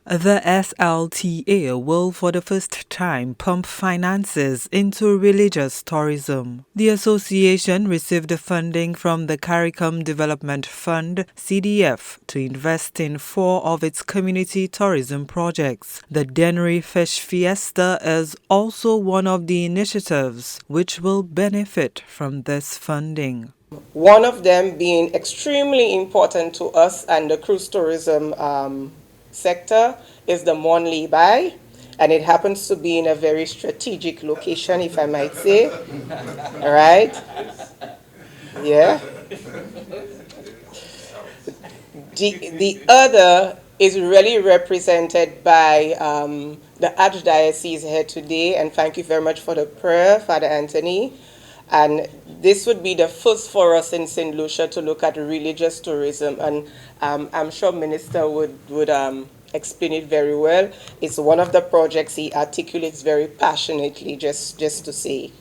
The Slta will for the first time pump finances into religious tourism. The association received funding from the CARICOM Development Fund (CDF) to invest in 4 of its community tourism projects. The Dennery Fish Fiesta is also one of the initiatives which will benefit from this funding. One of them being extremely important to us and the cruise tourism sector is the Morne Fortune, and it happens to be in a very strategic location, if I might say. All right? Yeah. The other is really represented by the Archdiocese here today, and thank you very much for the prayer, Father Anthony. And this would be the first for us in Saint Lucia to look at religious tourism, and I'm sure Minister would explain it very well. It's one of the projects he articulates very passionately, just to say.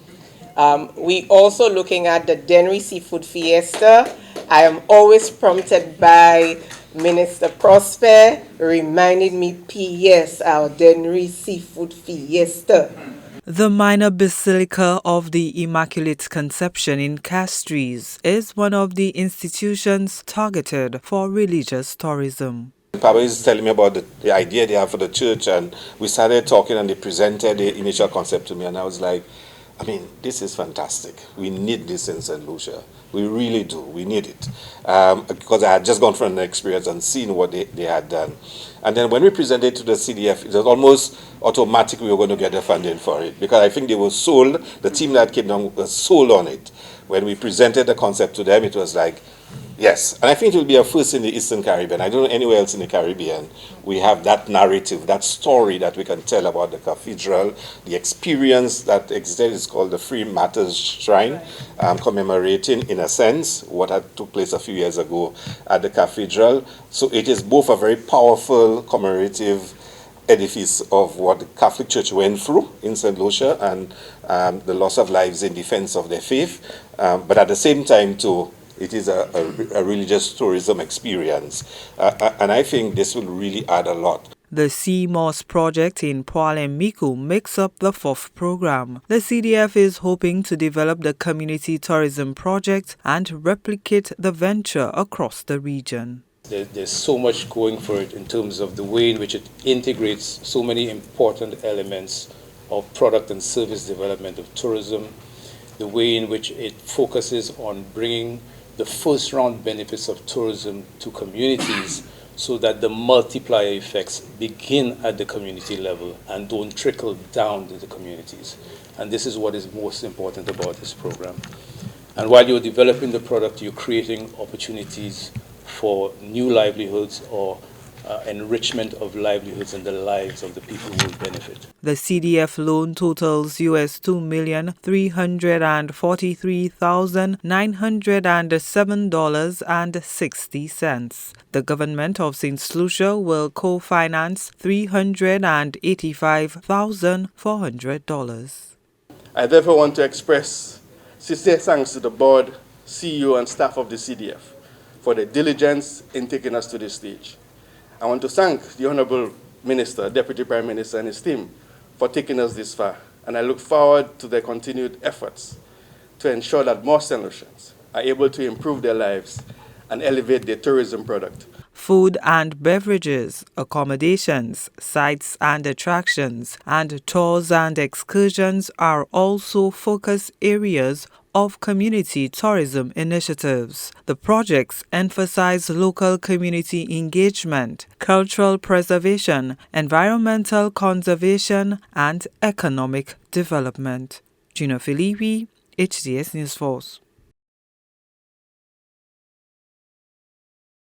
We also looking at the Dennery Seafood Fiesta. I am always prompted by Minister Prosper reminding me, P.S., our Dennery Seafood Fiesta. The minor basilica of the Immaculate Conception in Castries is one of the institutions targeted for religious tourism. Papa is telling me about the idea they have for the church, and we started talking and they presented the initial concept to me, and I was like, I mean, this is fantastic. We need this in Saint Lucia. We really do. We need it. Because I had just gone from an experience and seen what they had done. And then when we presented to the CDF, it was almost automatic we were going to get the funding for it. Because I think they were sold, the team that came down was sold on it. When we presented the concept to them, it was like, yes. And I think it will be a first in the Eastern Caribbean. I don't know anywhere else in the Caribbean. We have that narrative, that story that we can tell about the cathedral, the experience that existed. Is called the Free Matters Shrine, commemorating, in a sense, what had took place a few years ago at the cathedral. So it is both a very powerful commemorative edifice of what the Catholic Church went through in St. Lucia and the loss of lives in defense of their faith. But at the same time, too, it is a religious tourism experience. And I think this will really add a lot. The Sea Moss project in Poil and Micoud makes up the 4th program. The CDF is hoping to develop the community tourism project and replicate the venture across the region. There's so much going for it in terms of the way in which it integrates so many important elements of product and service development of tourism, the way in which it focuses on bringing the first round benefits of tourism to communities so that the multiplier effects begin at the community level and don't trickle down to the communities. And this is what is most important about this program. And while you're developing the product, you're creating opportunities for new livelihoods or enrichment of livelihoods and the lives of the people who will benefit. The CDF loan totals $2,343,907.60. The government of Saint Lucia will co-finance $385,400. I therefore want to express sincere thanks to the board, CEO and staff of the CDF for their diligence in taking us to this stage. I want to thank the Honorable Minister, Deputy Prime Minister and his team for taking us this far, and I look forward to their continued efforts to ensure that more Saint Lucians are able to improve their lives and elevate their tourism product. Food and beverages, accommodations, sites and attractions, and tours and excursions are also focus areas of community tourism initiatives. The projects emphasize local community engagement, cultural preservation, environmental conservation, and economic development. Gina Filippi, HDS News Force.